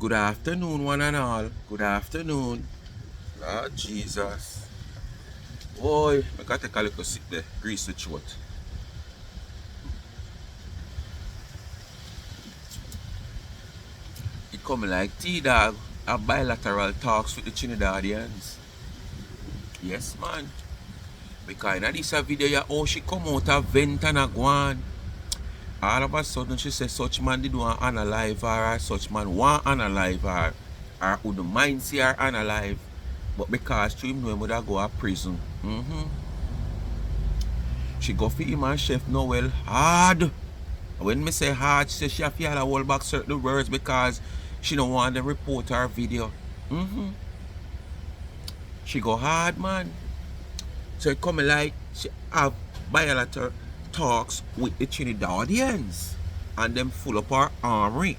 Good afternoon, one and all. Good afternoon. Lord Jesus. Boy, I gotta take a little sit there. Grease the throat. It coming like T.Gal a bilateral talks with the Trinidadians. Yes, man. Because in this video, how she come out of vent and a go on. All of a sudden, she says such man did want unalive her, or such man want unalive her, or who the mind see her unalive. But because to him know him would go to prison. She go for him and Chef Noel hard. When me say hard, she say she have to hold back certain words because she don't want to report her video. She go hard, man. So it come like she have bilateral talks with the Trinidadians and them full up her armory.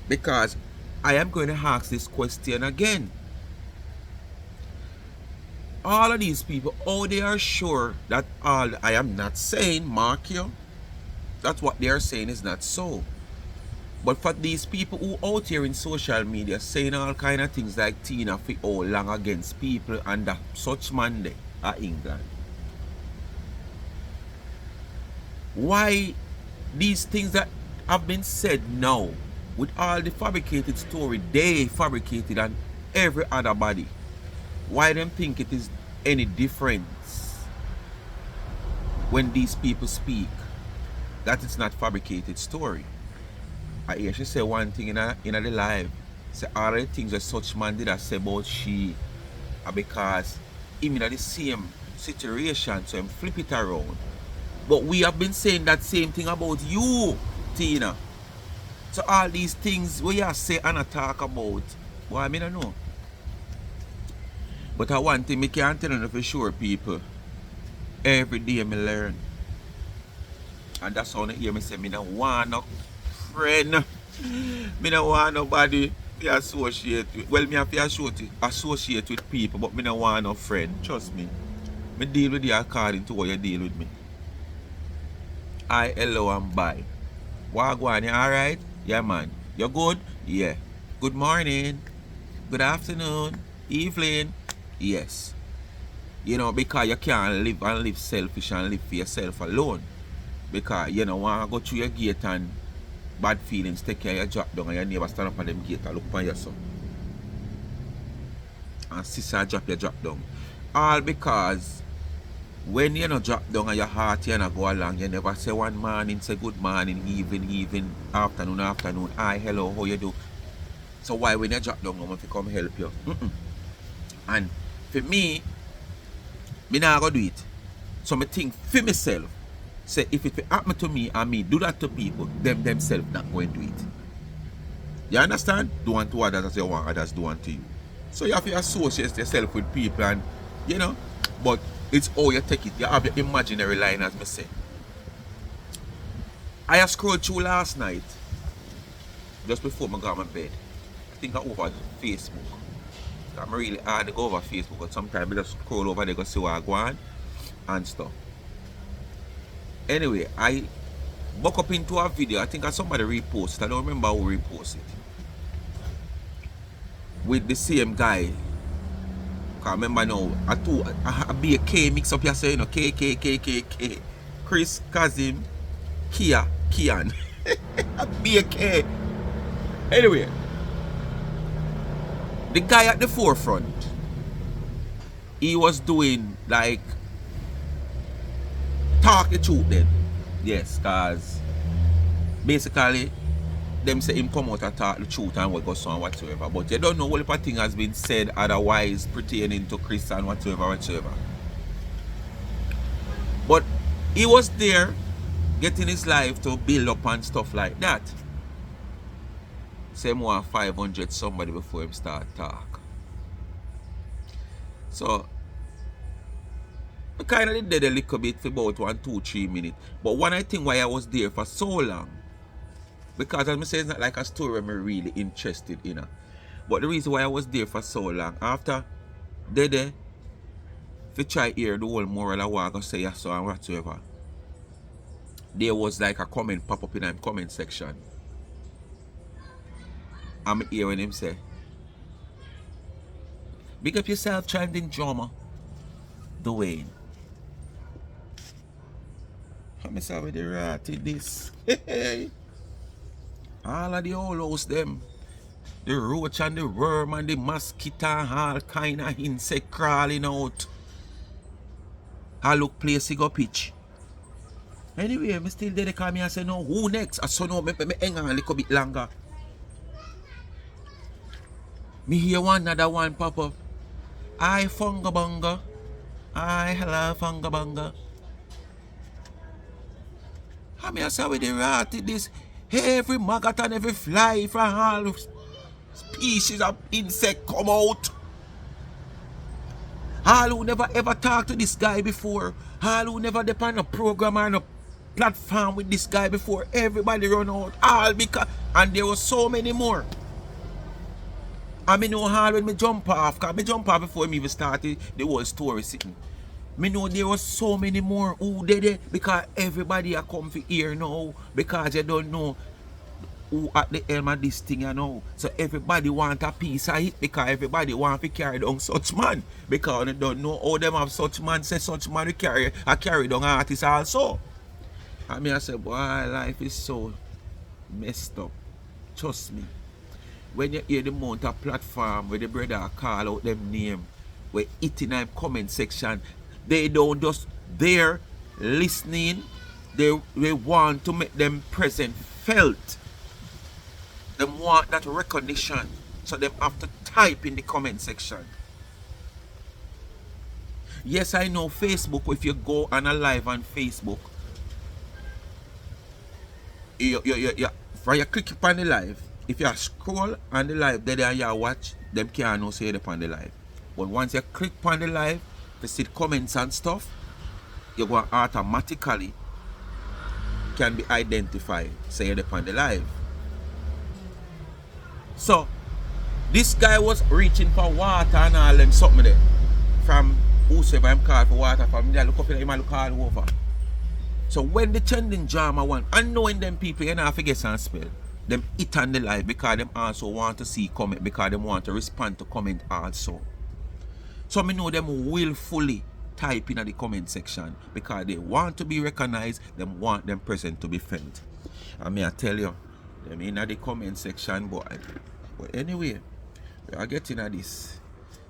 Because I am going to ask this question again. All of these people, oh, they are sure that all, I am not saying, mark you, that's what they are saying is not so. But for these people who out here in social media saying all kind of things like Tina fi all long against people and that such man there at England, why these things that have been said now with all the fabricated story they fabricated and every other body, why them think it is any difference when these people speak that it's not fabricated story? I hear she say one thing in the live, say all the things that such man did I say about she are because even in the same situation, so him flip it around. But we have been saying that same thing about you, Tina. So all these things we are say and I talk about, well, I mean I know. But I one thing I can't tell you for sure, people. Every day I learn. And that's how you hear me say, I don't want no friend. I don't want nobody to associate with. Well, I have to associate with people, but I don't want no friend. Trust me. I deal with you according to what you deal with me. I, hello, and bye. Wagwan, you alright? Yeah, man. You good? Yeah. Good morning. Good afternoon. Evening. Yes. You know, because you can't live and live selfish and live for yourself alone. Because you don't want to go through your gate and bad feelings take care of your drop down and your neighbor stand up on them gate and look upon your son. And sister drop your drop down. All because when you know drop down and your heart you know go along, you never say one morning, say good morning, evening, afternoon, hi, hello, how you do? So why when you drop down, I'm going to come help you? And for me not going to do it. So I think for myself, say if it happen to me and me do that to people, them themselves not going to do it. You understand? Do unto others as you want others do unto you. So you have to associate yourself with people and, you know, but it's how you take it. You have your imaginary line, as me say. I have scrolled through last night, just before I got my bed. I think I over Facebook. I'm really hard to go over Facebook, but sometimes I just scroll over there to see what I go on and stuff. Anyway, I buck up into a video. I think somebody reposted. I don't remember who reposted it. With the same guy. I remember now, a B.K mix up yourself, you know, K. Kris, Kazim, Kian. A B.K. Anyway, the guy at the forefront, he was doing like talk the truth then. Yes, cause basically them say him come out and talk the truth and what goes on whatsoever. But you don't know what the thing has been said otherwise pertaining to Kris and whatsoever. But he was there getting his life to build up and stuff like that. Say more 500 somebody before him start talk. So I kind of did a little bit for about 1, 2, 3 minutes. But one I think why I was there for so long, because as I say, it's not like a story I'm really interested in. But the reason why I was there for so long, after they if you try hear the whole moral of what I say yes so and whatsoever, there was like a comment pop up in the comment section. I'm here when him say, big up yourself, trending drama, Dwayne. I'm say with the rat in this. All of the old house them. The roach and the worm and the mosquito and all kind of insect crawling out. I look place he go pitch. Anyway, me still there they call me and say no, who next? I saw no me hang on a little bit longer. Me hear one another one pop up. I funga bunga. I hello funga bunga. I mean I say with the rat in this. Every maggot and every fly from all species of insect come out. All who never ever talked to this guy before. All who never depend on a program or no platform with this guy before. Everybody run out. All because, and there was so many more. I mean, know all when me jump off, because me jump off before me even started the whole story sitting. Me know there was so many more who did it because everybody are come for here now because you don't know who at the helm of this thing, you know. So everybody want a piece of it because everybody want to carry down such man. Because they don't know how them have such man, say such man will carry down artists also. I mean I say, boy, life is so messed up. Trust me. When you hear the amount of platform where the brother call out them name, where it in the comment section, they don't just there listening, they want to make them present felt. They want that recognition. So they have to type in the comment section. Yes, I know Facebook, if you go on a live on Facebook, you click upon the live. If you scroll on the live, then you watch, them can't know say it on the live. But once you click on the live, you see the comments and stuff, you go automatically can be identified, say it on the live. So this guy was reaching for water and all them something there. From whosoever I'm called for water from there, look up in him and look all over. So when the trending drama one, and knowing them people, you know, forget and spell, them hit on the live because them also want to see comment, because them want to respond to comment also. So me know them willfully type in the comment section because they want to be recognized, them want them present to be felt. And me I tell you, them in the comment section, boy. But anyway, we are getting at this.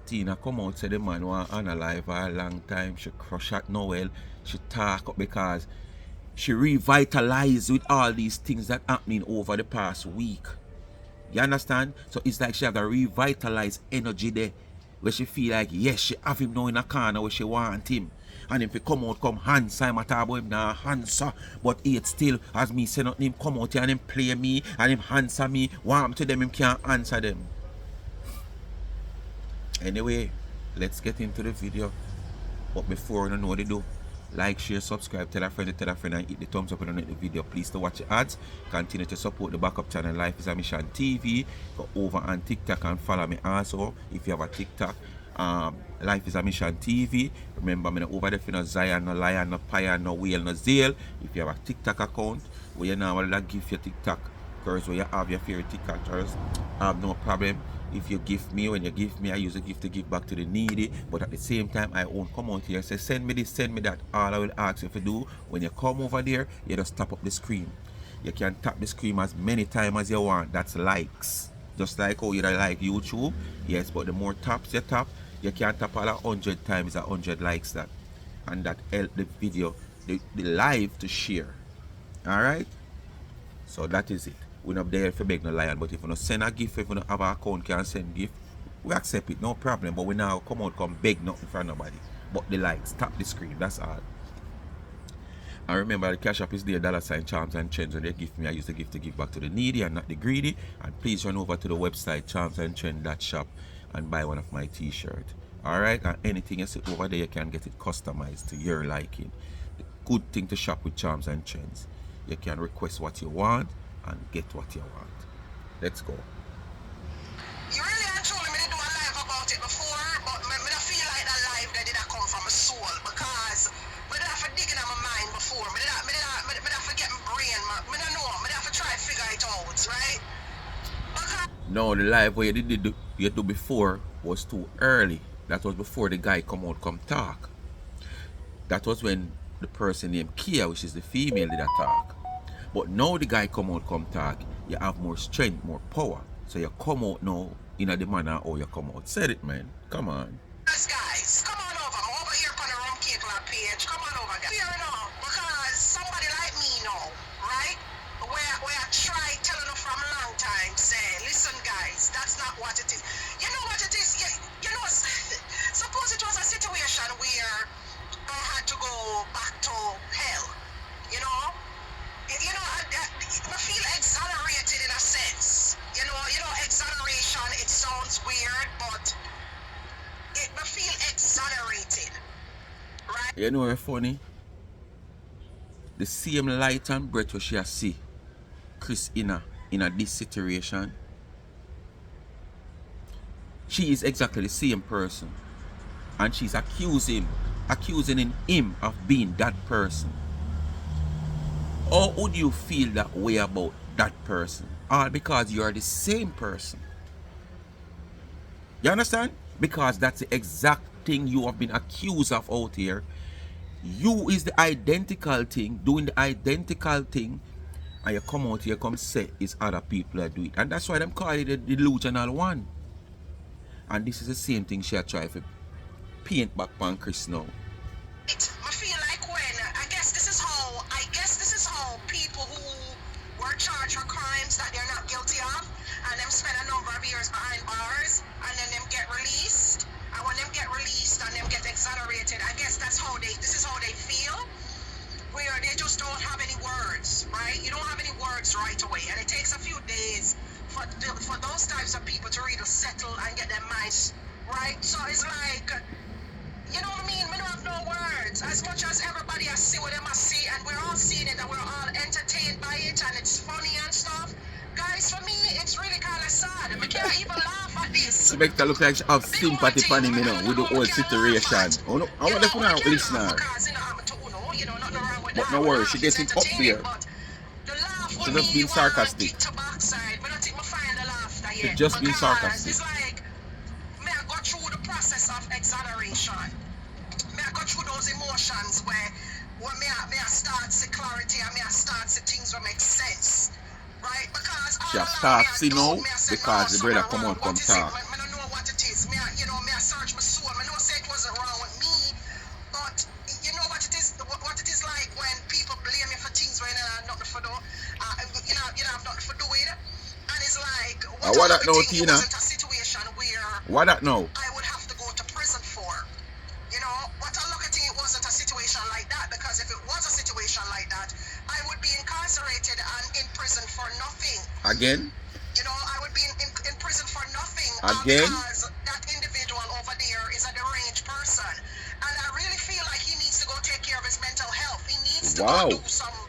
Tina come out say the man want analyze for a long time. She crush at Noel. She talk up because she revitalized with all these things that happening over the past week. You understand? So it's like she have a revitalized energy there. Where she feel like, yes, she have him now in a corner where she want him. And if he come out, come answer him at about him, nah answer. But it still, as me say nothing, him come out here and him play me and him answer me. Warm to them, him can't answer them. Anyway, let's get into the video. But before you know what they do, like, share, subscribe, tell a friend, and hit the thumbs up on the video. Please to watch the ads. Continue to support the backup channel Life is a Mission TV. Go over on TikTok and follow me also if you have a TikTok. Life is a Mission TV. Remember, me no over there for no Zion, no Lion, no Pie, no Whale, no Zeal. If you have a TikTok account, where you now will give your TikTok curse, where you have your favorite TikTokers, I have no problem. If you give me, when you give me, I use a gift to give back to the needy. But at the same time, I won't come out here and say, send me this, send me that. All I will ask you to do, when you come over there, you just tap up the screen. You can tap the screen as many times as you want. That's likes. Just like how you like YouTube. Yes, but the more taps you tap, you can tap all 100 times 100 likes that. And that help the video, the live to share. Alright? So that is it. We're not there for beg no lion, but if you don't send a gift, if you don't have an account can send gift, we accept it, no problem. But we now come out, come beg nothing for nobody. But the likes, tap the screen, that's all. And remember, the cash app is there, $ Charms and Trends. When they give me, I use the gift to give back to the needy and not the greedy. And please run over to the website charmsandtrend.shop and buy one of my t-shirts. Alright, and anything you see over there, you can get it customized to your liking. The good thing to shop with Charms and Trends. You can request what you want and get what you want. Let's go. You really and truly, me did do a live about it before, but me don't feel like that live that did come from a soul because me did have to dig in my mind before. Me did have to get my brain. Me don't know. Me did have to try to figure it out, right? Because No, the live where you do before was too early. That was before the guy come out come talk. That was when the person named Kia, which is the female, did a talk. But now the guy come out come talk, you have more strength, more power. So you come out now in a the manner how you come out. Said it, man. Come on. Guys, come on over. I'm over here on the Rum Cake Lab page. Come on over, guys. Fair enough, because somebody like me know, right? Where I try telling them from a long time, say, listen, guys, that's not what it is. You know what it is? You know, suppose it was a situation where I had to go back to hell, you know? I feel exonerated in a sense. You know, exoneration, it sounds weird, but I feel exonerated, right? You know what's funny? The same light and breath which you see Kris in this situation, she is exactly the same person. And she's accusing him of being that person. How would you feel that way about that person? All because you are the same person. You understand? Because that's the exact thing you have been accused of out here. You is the identical thing, doing the identical thing, and you come out here, come say it's other people that do it. And that's why them call it the delusional one. And this is the same thing she try to paint back on Kris now. I feel like I guess this is how people who were charged for crimes that they're not guilty of, and them spend a number of years behind bars, and then them get released. And when them get released and them get exonerated, I guess this is how they feel, where they just don't have any words, right? You don't have any words right away, and it takes a few days for those types of people to really settle and get their minds right. So it's like, you know what I mean? We don't have no words. As much as everybody has see what they must see, and we're all seeing it, and we're all entertained by it, and it's funny and stuff. Guys, for me, it's really kind of sad. We can't even laugh at this. She make it look like she have sympathy for him, you know, with the whole situation. Oh, no, I want to put her listener. But no worries, she gets it up there. She just being sarcastic. She just being sarcastic. It's like, may I go through the process of exoneration. May I go through those emotions where may I start see clarity, and may I start see things that make sense. Right? Because she have start see now because the brother come out come talk. I don't know what it is. May I search my soul. I know say it wasn't wrong with me, but you know what it is like when people blame you for things when nothing for do. You have nothing for doing. And it's like what that now, Tina? Wasn't a situation where what that now? I would have to go to prison for. You know, what I look at it wasn't a situation like that, because if it was a situation like that, I would be incarcerated and in prison for nothing. Again? You know, I would be in prison for nothing. Again? Because that individual over there is a deranged person. And I really feel like he needs to go take care of his mental health. He needs to go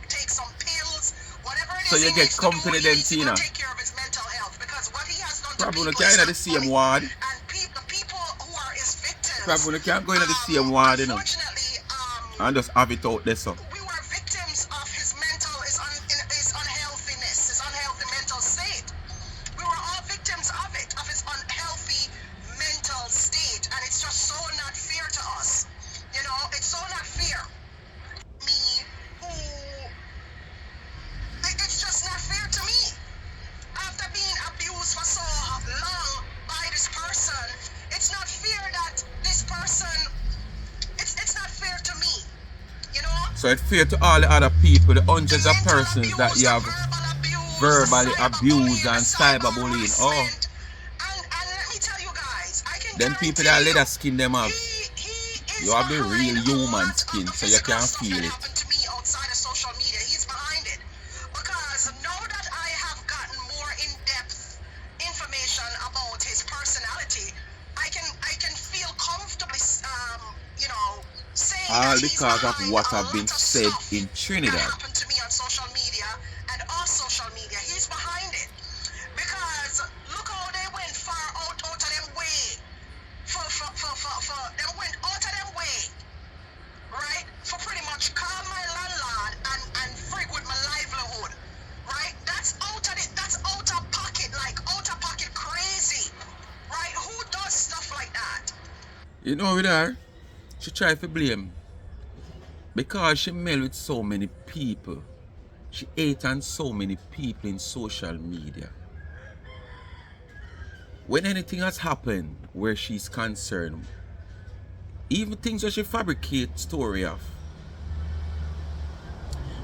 take some pills, whatever it is. So you get company then, Tina? Take care of his mental health, because what he has done to probably people can't in the same ward. And the people who are his victims. Probably can't go in the same ward, you know. And just have it out there, so. We were victims of his unhealthiness, his unhealthy mental state. We were all victims of it, of his unhealthy mental state, and it's just so not fair to us. You know, it's so not fair. It's just not fair to me. After being abused for so long by this person, it's not fair that this person, it's not fair to me. You know? So it's fair to all the other people, the hundreds of persons that you have verbally abused and cyberbullying. Oh. And let me tell you guys, I can them people that leather skin them have. You have the real human skin, so you can feel it. To me outside of social media, he's behind it. Because now that I have gotten more in-depth information about his personality, I can feel comfortably, saying all that because of what have been said in Trinidad. that happened to me on social media and off social media. He's behind it. Because look how they went far out of them way. They went out of them way, right? For pretty much call my landlord and freak with my livelihood, right? That's out of pocket, like out of pocket You know with her, she try to blame. Because she melt with so many people. She ate on so many people in social media. When anything has happened where she's concerned, even things that she fabricate story of.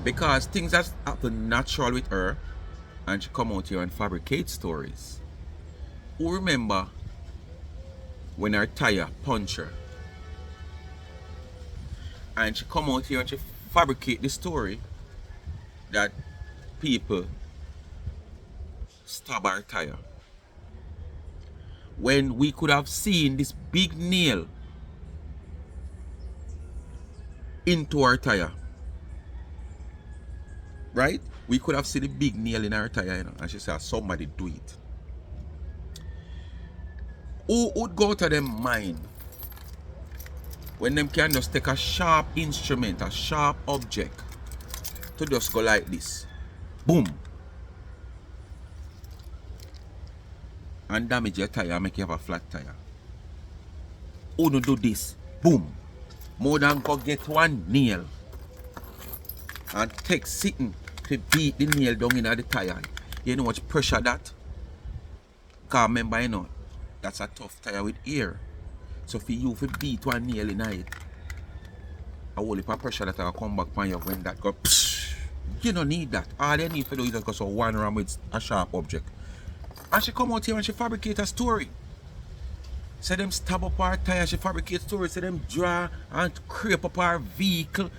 Because things that happen natural with her, and she come out here and fabricate stories. Who remember when her tire punch her? And she come out here and she fabricate the story that people stab her tire. When we could have seen this big nail into her tire. Right? We could have seen the big nail in her tire, you know, and she said, somebody do it. Who would go to them mind when them can just take a sharp instrument, a sharp object, to just go like this? Boom. And damage your tire and make you have a flat tire. Who no do this? Boom. More than go get one nail and take sitting to beat the nail down in the tire. You know what pressure that? Because remember, you know, that's a tough tire with air. So for you to beat one nail in it, a whole heap of pressure that will come back on you when that go psh, you don't need that. All you need to do is just go so one ram with a sharp object. And she come out here and she fabricate a story. Say them stab up our tire, she fabricate stories, say them draw and creep up our vehicle.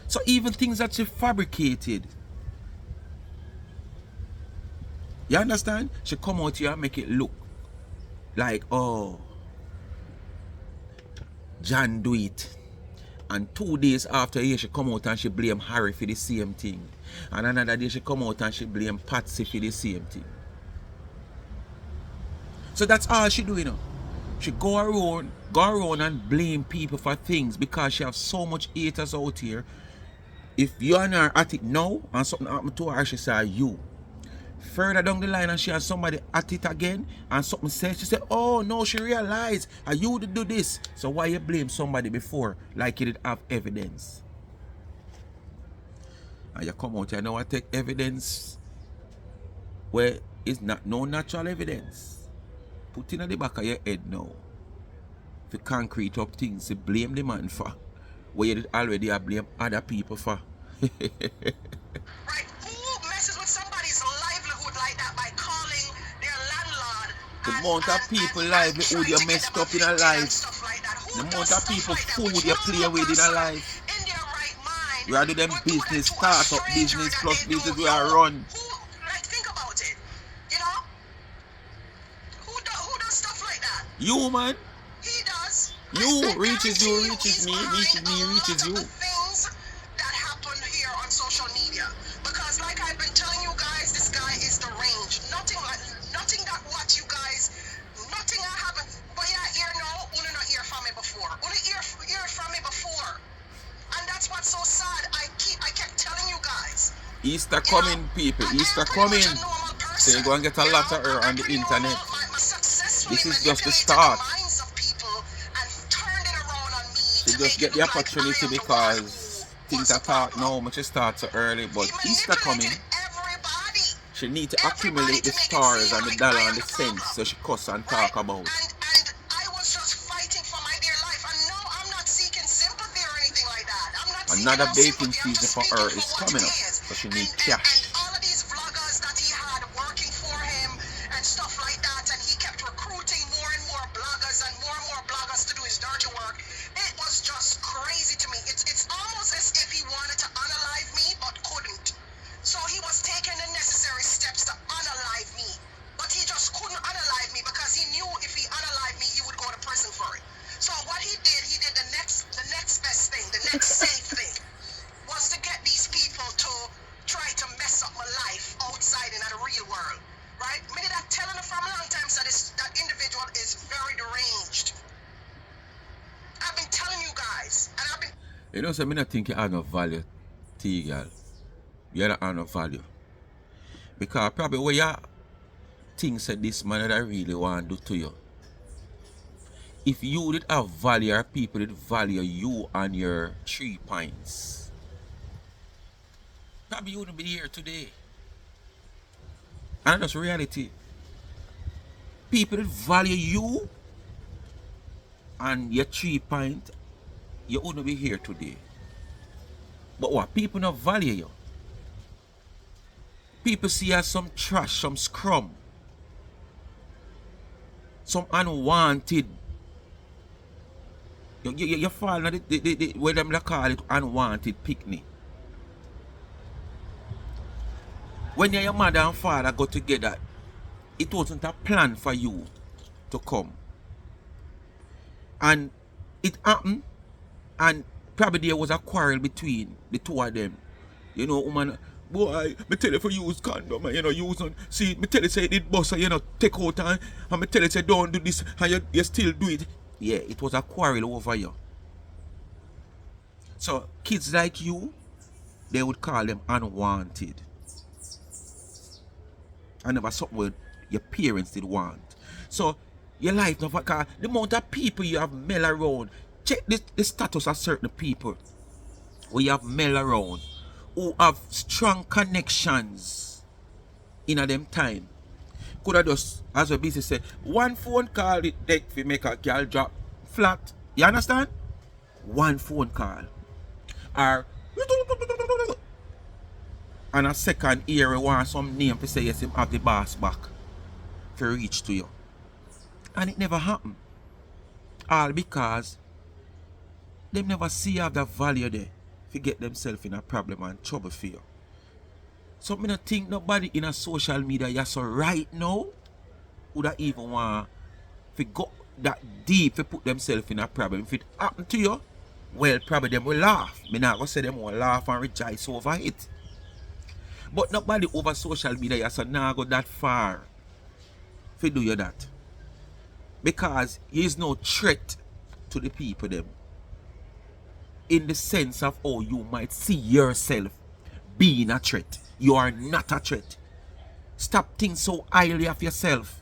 So even things that she fabricated. You understand? She come out here and make it look like, oh, John do it. And 2 days after here, she come out and she blame Harry for the same thing. And another day she come out and she blame Patsy for the same thing. So that's all she do, you know. She go around and blame people for things because she have so much haters out here. If you and her at it now and something happened to her, she say you. Further down the line and she has somebody at it again and something says, she said, oh no, she realized you did do this. So why you blame somebody before like you did have evidence? And you come out here now and take evidence where it's not no natural evidence. Put in at the back of your head now. If you concrete up things, you blame the man for. Where you did already blame other people for. Right? Who messes with somebody's livelihood like that by calling their landlord? The amount of people livelihood you messed up in a life. The amount of people food you play with in a life. In their right mind, You are do them business, start up business plus business we are run. Like, think about it. You know? Who does stuff like that? You, man. He does. You reaches you, reaches me, reaches me, reaches you. Things that happen here on social media, because like I've been telling you guys, this guy is deranged. Nothing that what you guys, nothing I haven't. But yeah, hear now, only not hear from me before. Only hear from me before, and that's what's so sad. I kept telling you guys. Easter coming, people. Easter coming. So you go and get a lot of her on the internet. This is just the start. She just get the opportunity because things are taught now, much start so early, but Easter coming. She need to accumulate the stars and the dollar and the cents so she cuss and talk about. And I was just fighting for my dear life. And no, I'm not seeking sympathy or anything like that. I'm not seeking Another no baking sympathy. I'm season just for her speaking is for what coming it up, is. so she needs And cash. all of these vloggers that he had working for him and stuff like that, and he kept recruiting more and more bloggers to do his dirty work. It was just crazy to me. It's almost as if he wanted to unalive me but couldn't. So he was taking the necessary steps to unalive me. But he just couldn't unalive me because he knew if he unalived me, he would go to prison for it. So what he did the next best thing, the next safe thing, was to get these people to try to mess up my life outside in the real world. Right? Me did I telling her from a long time, so that individual is very deranged. I've been telling you guys, and I've been. You know, so I don't think you have no value, T.Gal. You don't have no value. Because probably what you think that this man that I really want to do to you, If you did have value or people did value you and your 3 points, probably you wouldn't be here today. And that's reality. People did value you and your 3 points, you wouldn't be here today. But what? People not value you. People see you as some trash, some scrum, some unwanted. You fall in the where them call it unwanted picnic. When your mother and father got together, it wasn't a plan for you to come. And it happened, and probably there was a quarrel between the two of them. You know, woman, boy, me tell you for use condom, and you know, use on, see, me tell you say it did bust, and you know, take out and me tell you say don't do this, and you still do it. Yeah, it was a quarrel over you. So, kids like you, they would call them unwanted. And never something what your parents did want. So, your life, the amount of people you have mail around, check the status of certain people where you have mail around, who have strong connections in a them time. Could have just, as a business say, one phone call it take to make a girl drop flat. You understand? One phone call. Or and a second ear want some name to say yes, him have the boss back to reach to you. And it never happened. All because them never see you have the value there to get themselves in a problem and trouble for you. So I don't think nobody in a social media yes, so right now would have even want to go that deep to put themselves in a problem. If it happen to you, well, probably them will laugh. Me not gonna say them will laugh and rejoice over it. But nobody over social media yes, so now go that far to do you that. Because he is no threat to the people them. In the sense of how you might see yourself being a threat. You are not a threat. Stop thinking so highly of yourself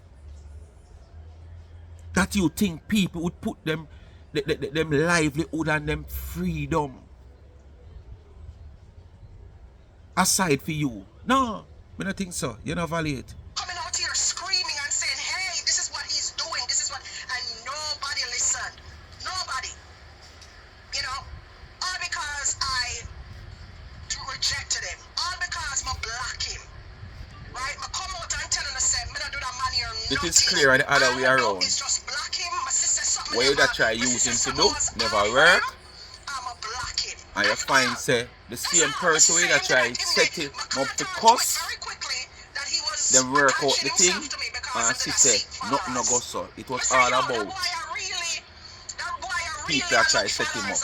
that you think people would put them livelihood and them freedom aside for you. No, I don't think so. You don't value it. Coming out here screaming and saying, hey, this is what he's doing, this is what, and nobody listened. Nobody. You know, all because I rejected him, all because I block him. Right? I come out and tell him to say, I don't do that man here. It is clear the other way around. It's just block him. My sister something. What you that try using to do never work. I'ma block him. And you find say the same person way that try set him up to cuss, then work out the thing, and she say nothing no go so. It was all about people that try set him up.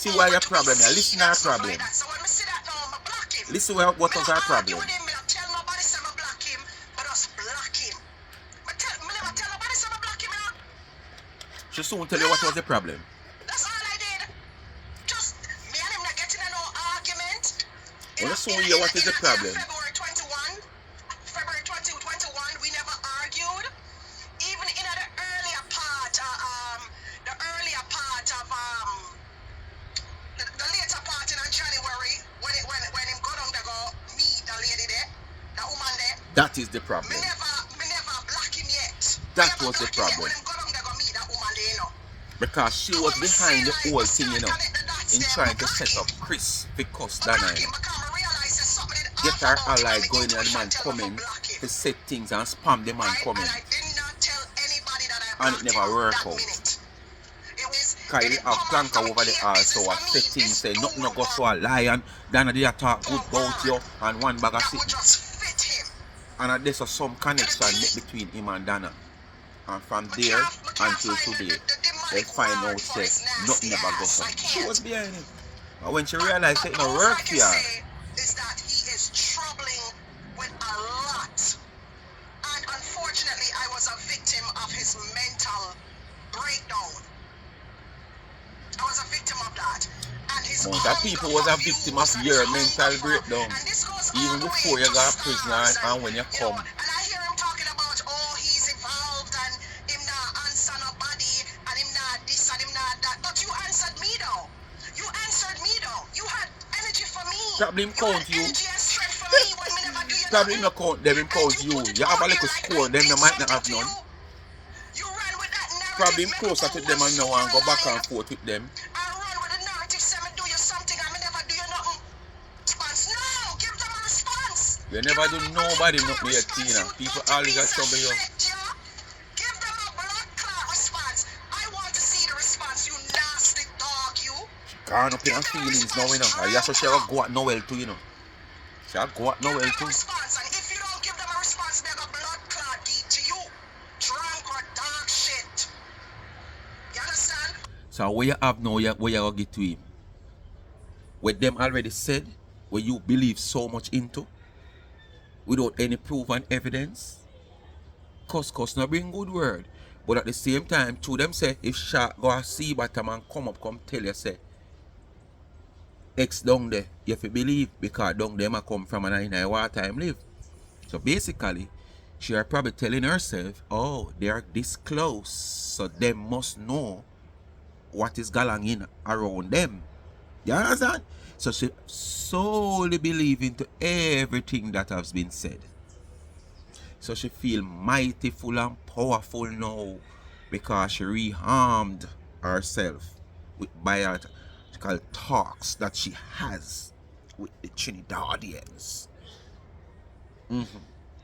See why your problem here. Listen to our problem. Listen what was our problem. She soon tell you what was the problem. That's all I did. Just me and him not getting in no argument. Well, soon hear what is the problem. February 2021, we never argued. Even in the earlier part, the later part in January, when him go down there go meet the lady there, the woman there. That is the problem. Me never block him yet. That was the problem. When him go down there go meet that woman there, you know. Because she was behind the whole thing, you know, in trying to set up Kris because Dana. Get her ally going and the man coming to set things and spam the man coming. And it never worked out. Because you have Blanca over the also a set things say nothing no go so a lion. Dana they talk good about you and one bag of sitting. And there's some connection between him and Dana. And from there until today, they find out say nothing never goes on. She was behind him. And when she realized it no work here. Is that he is troubling with a lot. And unfortunately, I was a victim of his mental breakdown. I was a victim of that. And his that people was a victim of your mental breakdown. Even before you got prisoner and when you come. And I hear him talking about, oh, he's involved and him not Probably him count you. NGS straight for me when me never do you Probably him nothing. not count them, him And count you you. put it You have a out little there like score, I them did they might not have something to none. You ran with that narrative. Probably him me closer go to them and no one go back and line. forth with them. I run with the narrative, say me do you something and me never do you nothing. Response. No, give them a response. You Give never them do a nobody blood nothing clot yet, response, Tina. you People dirty always got piece of trouble you. shit, yo. Give them a blood clot response. I want to see the response, you nasty dog, you. Gone up in Give her them a feelings now, response, you know. I just she will go at Noel too, you know. She will go at Give Noel them a too. response, and if you don't give them a response, they got blood clot deed to you. Drunk or dog shit. You understand? So what you have now, what you gonna get to him? What them already said, what you believe so much into, without any proof and evidence? Cuss not bring good word. But at the same time, to them say, if shark go and see bottom and come up, come tell you, say, X down there, you have to believe, because down there I come from and I know what time live. So basically, she are probably telling herself, oh, they are this close, so they must know what is going in around them. You understand? So she solely believe into everything that has been said. So she feel mighty full and powerful now because she reharmed herself with biological talks that she has with the Trinidadians.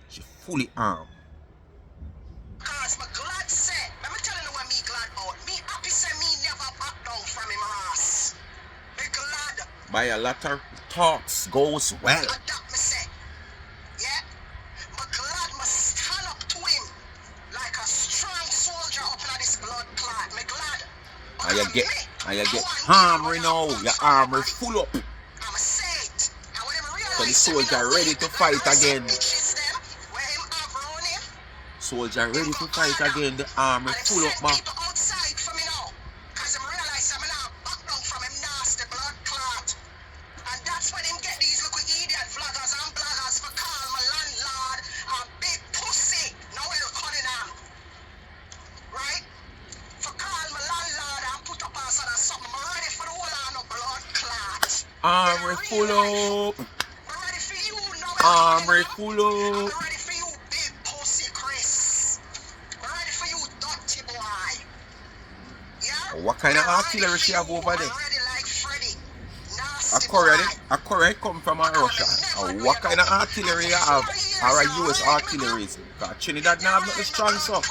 She fully armed. Cause my glad said, let me tell you what me glad about. Me happy say me never back down from him ass. Me glad. Bilateral talks goes well. Adapt me say. Yeah? Me glad me stand up to him like a strong soldier up in this blood clot. Me glad. And you get armory now. Your armor full up. I'ma say it. And when him So the realize soldier ready to fight again. bitches them, where him have run him, Soldier ready to fight again. The armor and him full up set back. people outside for me now. Cause him realize I'm not back down from him nasty blood clot. And that's when him get these little idiot vloggers and bloggers for call my landlord a big pussy. Noel Cunningham. Right? For call my landlord and put up us on something. I'm ready for the whole of no blood clot. Armor full up. I'm ready for you, Noel Armor Cunningham. full I'm up. ready for you, big pussy Kris. I'm ready for you, dirty boy. Yeah? What kind of I'm ready artillery for she you. have over there? I'm ready like Freddy. A Nasty Korea boy. come from Russia. What kind of artillery you have? Or a US artillery? Because Trinidad now have nothing strong so.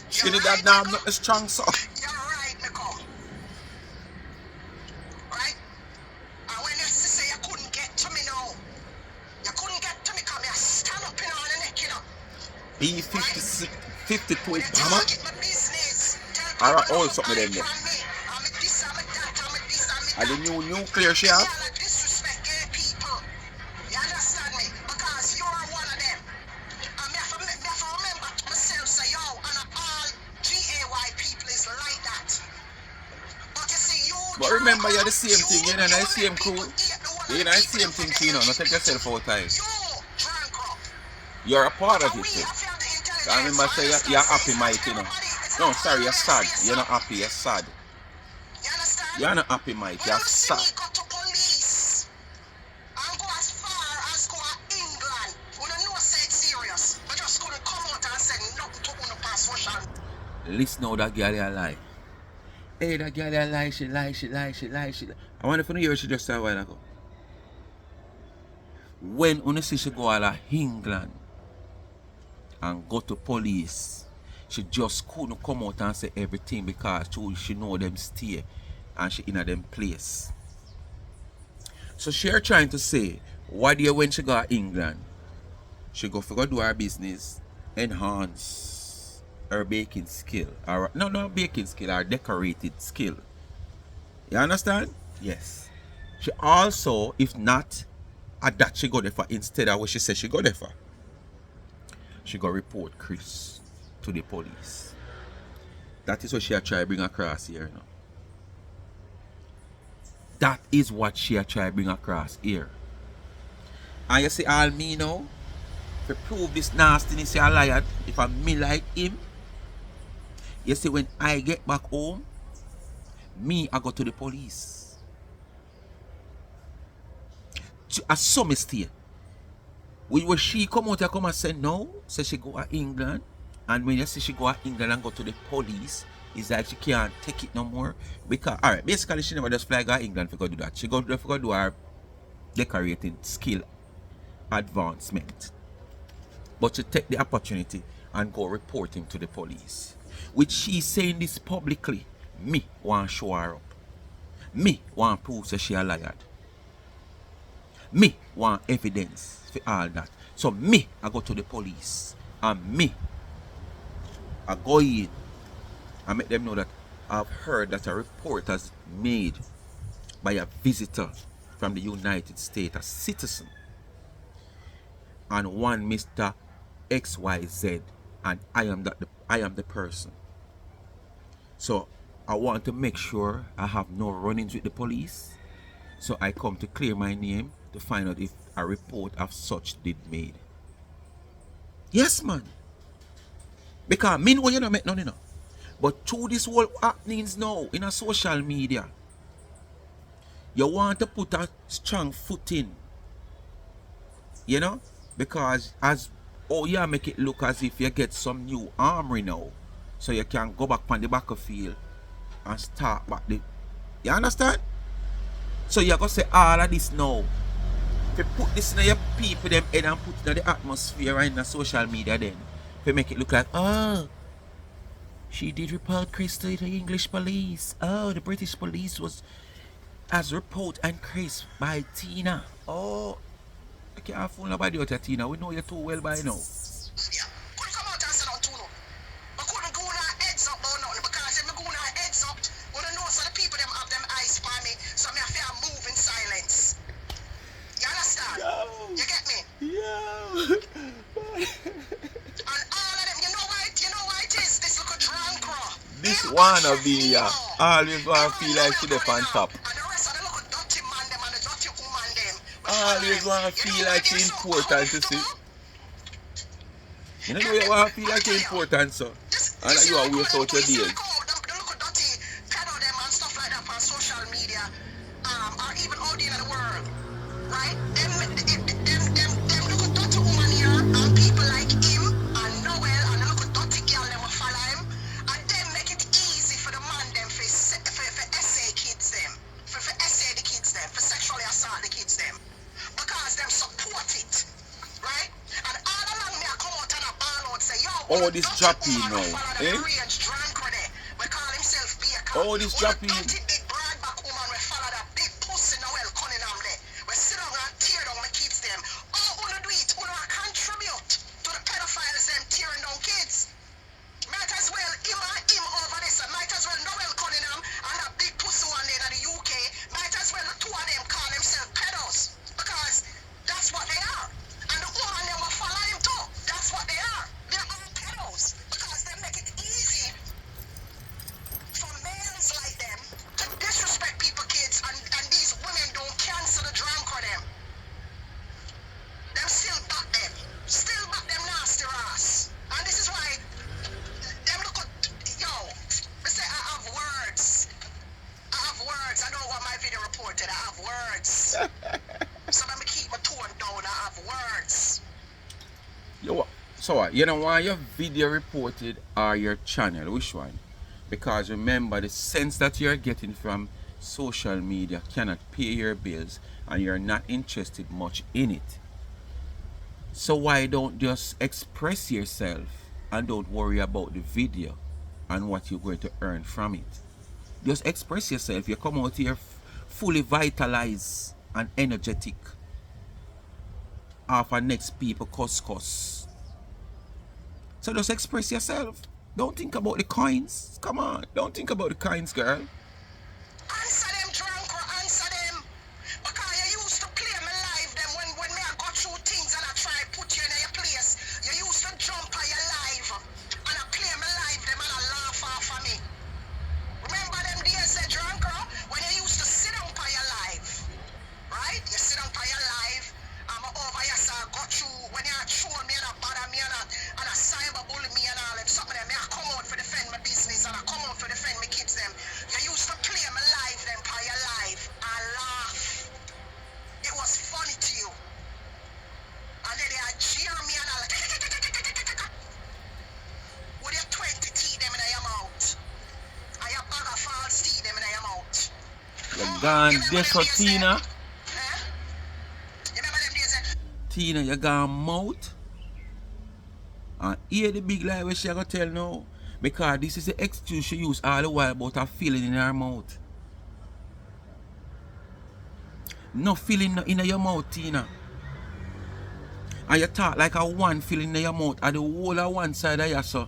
Trinidad now have nothing strong so. You're right, me come. Right? And when you say you couldn't get to me now, you couldn't get to me come here, stand up in on the neck, you know. B-56, 52 When you bomber. target my business, Alright, all something them there. I'm a this, I'm a that, I'm a this, I'm a And the that. new nuclear she have? You like disrespect gay people. You understand me? Because you're one of them. And me have to remember to myself, say, yo, and all GAY people is like that. But you see, you But remember you're the same thing, you're in the same crew. You're in the same thing too, you know. Don't take yourself out time. You're a part of it too. So I remember say you're happy, Mike, you know. No, sorry, you're sad. You're not happy, you're sad. You understand? You're not happy, Mike, you're sad. Me go to police and go as far as go to England. When I know say it's serious, but just couldn't come out and say nothing to on the past social. Listen how that girl a lie. Hey, that girl a lie, she lie. I wonder if you hear she just said a while ago. When you see she go to England and go to police, she just couldn't come out and say everything because she know them stay and she in a them place. So she are trying to say, what day when she go to England, she go for go do her business, enhance her baking skill. Or no baking skill, her decorated skill. You understand? Yes. She also, if not, that she go there for instead of what she said she go there for. She go report Kris to the police. That is what she try to bring across here now. That is what she try to bring across here. And you see all me now, to prove this nastiness you liar, if I me like him, you see when I get back home, me I go to the police. A some stay. When she come out and come and say no, say she go to England, and when you say she go to England and go to the police, it's like she can't take it no more. Because alright, basically she never just fly go to England for go do that. She go for do her decorating skill advancement. But she take the opportunity and go reporting to the police. Which she saying this publicly. Me want show her up. Me want prove that she a liar. Me want evidence for all that. So me I go to the police. And me I go in and make them know that I've heard that a report has made by a visitor from the United States, a citizen, and one Mr. XYZ, and I am the person. So I want to make sure I have no run-ins with the police. So I come to clear my name to find out if a report of such did made. Yes, man. Because me know you don't make none, you know. But through this whole happenings now in a social media, you want to put a strong foot in. You know? Because as you make it look as if you get some new armory now. So you can go back on the battlefield and start back the. You understand? So you're gonna say all of this now. If you put this in your people them head and put it in the atmosphere and in the social media then. If you make it look like, oh, she did report Kris to the English police. Oh, the British police was as report and Kris by Tina. Oh, I can't fool nobody out of Tina. We know you too well by now. Yeah. Couldn't come out and say no too no. But couldn't go on our heads up about nothing because if I go on our heads up, wanna know so the people them have them eyes for me, so me I feel move in silence. You understand? Yo. You get me? Yeah. And all of them, you know why it is? This little drunk crow. This wanna be always wanna feel like she on top. And the rest of the little dirty man them and the dirty woman them. Always wanna feel like she important to see. You know you wanna feel like you're important, so. And you are waste out your days. The little dirty pedo them and stuff like that on social media, or even out in the world, right? Them little dirty woman here, and people like him and Noel and the little dirty girl them will follow him, and them make it easy for the man them for essay kids them, for essay the kids them, for sexually assault the kids them, because them support it, right? And all along me I come out and I ball out say, yo, Oh, this droppy now, eh? Oh, this droppy. Big broad back woman we follow that big pussy Noel Cunningham there. We sit down and tear down my kids them. Oh, wanna do it, wanna contribute to the pedophiles them tearing down kids. Might as well him over this. Might as well Noel Cunningham and that big pussy one there in the UK. Might as well the two of them call themselves pedos. Because that's what they are. And the woman them will follow him too. That's what they are. They're all pedos. Because they make it easy for males like them to disrespect people kids, and these women don't cancel the drunk for them. Them still back them nasty ass. And this is why them look at, yo, I say I have words. I don't want my video reported. I have words. So let me keep my tone down. I have words. So what? You don't want your video reported or your channel? Which one? Because remember, the sense that you're getting from social media cannot pay your bills and you're not interested much in it. So why don't just express yourself and don't worry about the video and what you're going to earn from it? Just express yourself. You come out here fully vitalized and energetic. Half our next people cuss. So just express yourself. Don't think about the coins. Come on, don't think about the coins, girl. Answer them, drunk, or answer them. Because you used to play me live them when me I got through things and I try to put you in your place. You used to jump on your live and I play me live them and I laugh off of me. Remember them days, drunk, when you used to sit down on your live, right? You sit down on your live. I'm over here, so I got you when you had shown me and I bother me and I cyber bully me and all them something. Me I come out for defend my business and I come out for defend my kids them. You used gone You remember this them or days Tina? there? Eh? You remember them days there? Tina, you gone mouth. And hear the big lie where she gonna tell now. Because this is the excuse she use all the while about a feeling in her mouth. No feeling in your mouth, Tina. And you talk like a one feeling in your mouth and the whole of one side of your so.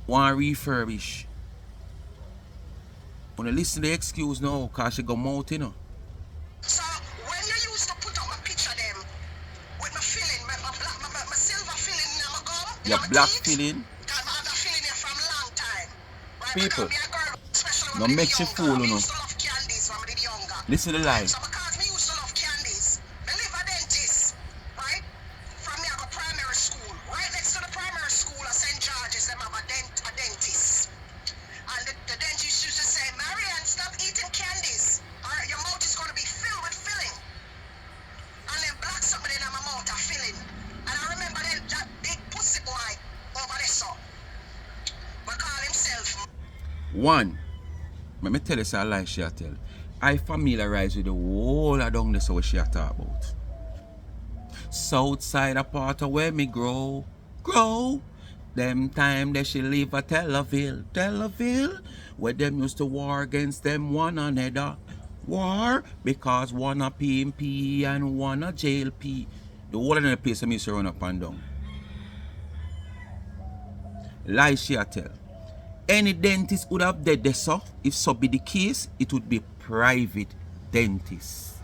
One refurbish. Wanna listen to the excuse now, cause she go mouth, you know. So when you used to put up my picture them with my filling, my silver filling in my gum, in Your my black teeth, feeling. because I have that filling here from a long time. Right? People, Because me a girl, especially when no I did make you younger. fool, Me you know. used to love candies when I did younger. Listen to the lie. So because me used to love candies, me live a dentist, right? From me I go primary school. Right next to the primary school at St. George's, them have a dentist. And the dentist used to say, Marianne, stop eating candies. Alright, your mouth is gonna be filled with filling. And then black something in my mouth are filling. And I remember that big pussy boy over there so. But call himself. One, let me tell you a lie she a tell. I familiarize with the whole of down there so what she a talk about. South side a part of where me grow. Them time that she live at Tel Aviv, where them used to war against them one another. War because one a PMP and one a JLP. The whole of the place me used to run up and down. Lie she a tell. Any dentist would have dead there, so if so be the case, it would be private dentist.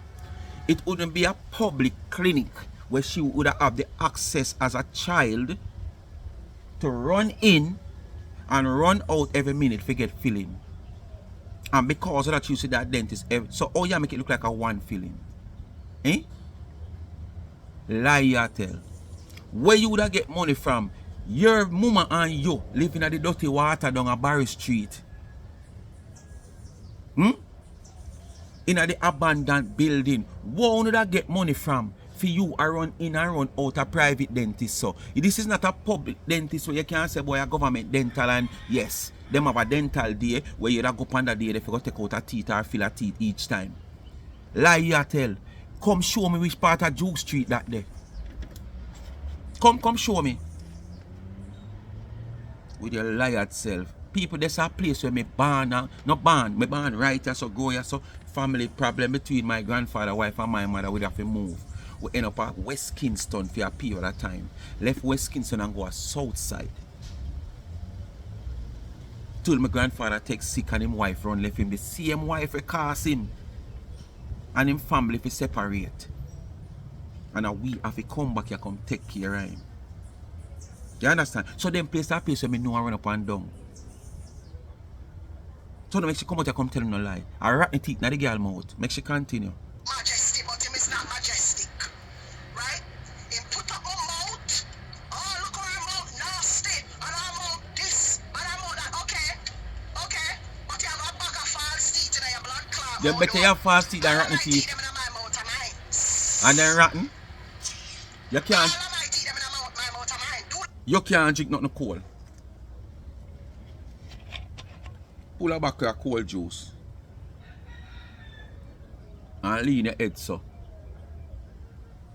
It wouldn't be a public clinic where she would have the access as a child to run in and run out every minute for get filling. And because of that, you see that dentist. So, oh, yeah, make it look like a one filling. Eh? Lie you tell. Where you would have get money from? Your mama and you living at the dirty water down a Barry Street. In the abandoned building. Where would have get money from? For you to run in and run out a private dentist. So this is not a public dentist where you can say boy a government dental and yes, them have a dental day where you go up on the day if you go take out a teeth or fill a teeth each time. Lie you tell. Come show me which part of Duke Street that day. Come show me. With your liar self. People, there's a place where me born, not born, me born right so grow so family problem between my grandfather, wife and my mother would have to move. We end up at West Kingston for a period of time. Left West Kingston and go a south side. Till my grandfather take sick and him wife run left him. The same wife cast him. And him family fi separate. And we have to come back here come take care of him. You understand? So them place that place where me know I run up and down. So no make she come out and come tell him no lie. I rat the teeth na the girl mouth. Make she continue. Majesty, but him is not majestic. Right? Him put up my mouth. Oh, look at her mouth nasty. And her mouth this. And her mouth that. Okay. But you have a bag of false teeth in your blood clot. You better have false teeth than rotten teeth. Them in my mouth of mine. And then rotten. You can't. All of my teeth them in my mouth of mine. You can't drink nothing cold. Pull a back of cold juice. And lean your head so.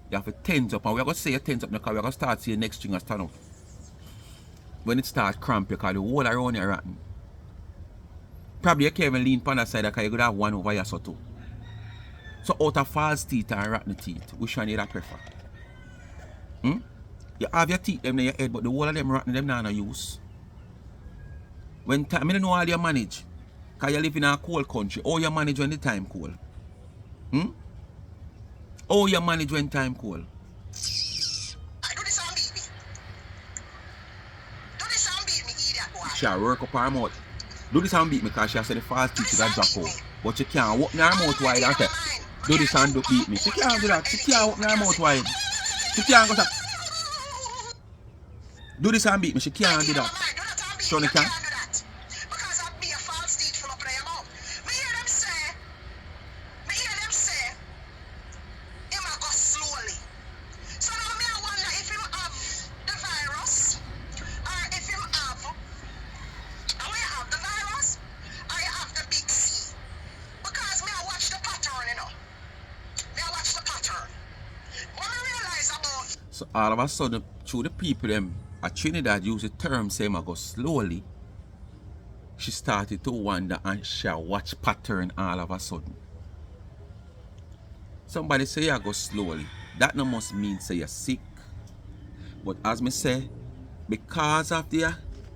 You have to tense up. And we're going to say you tense up now because we're going to start seeing the next string stand up. When it starts cramp, because the whole around you rotten. Probably you can't even lean on that side because you could have one over here so too. So out of false teeth and rotten teeth, which one you prefer? You have your teeth them in your head, but the whole of them rotten them not no use. When time, I don't know how you manage. Because you live in a cold country. How you manage when the time cold? How you manage when time cold? I do this and beat me. Do this and beat me, idiot boy. She work up her mouth. Do this and beat me because she said the false teeth should have drop out. But she can't open her mouth wide and say, do this and do beat me. She can't do that. She can't open her mouth wide. She can't go to... Do this and beat me. She can't do that. Shonny can. Because I'd be a false teeth full up in your mouth. Me hear them say, it might go slowly. So now me I wonder if him have the virus, or if him have, or you have the virus, or you have the big C. Because So all of a sudden, through the people them at Trinidad use the term saying I go slowly, she started to wonder and she watch pattern all of a sudden. Somebody say I go slowly. That no must mean say you're sick. But as me say, because of the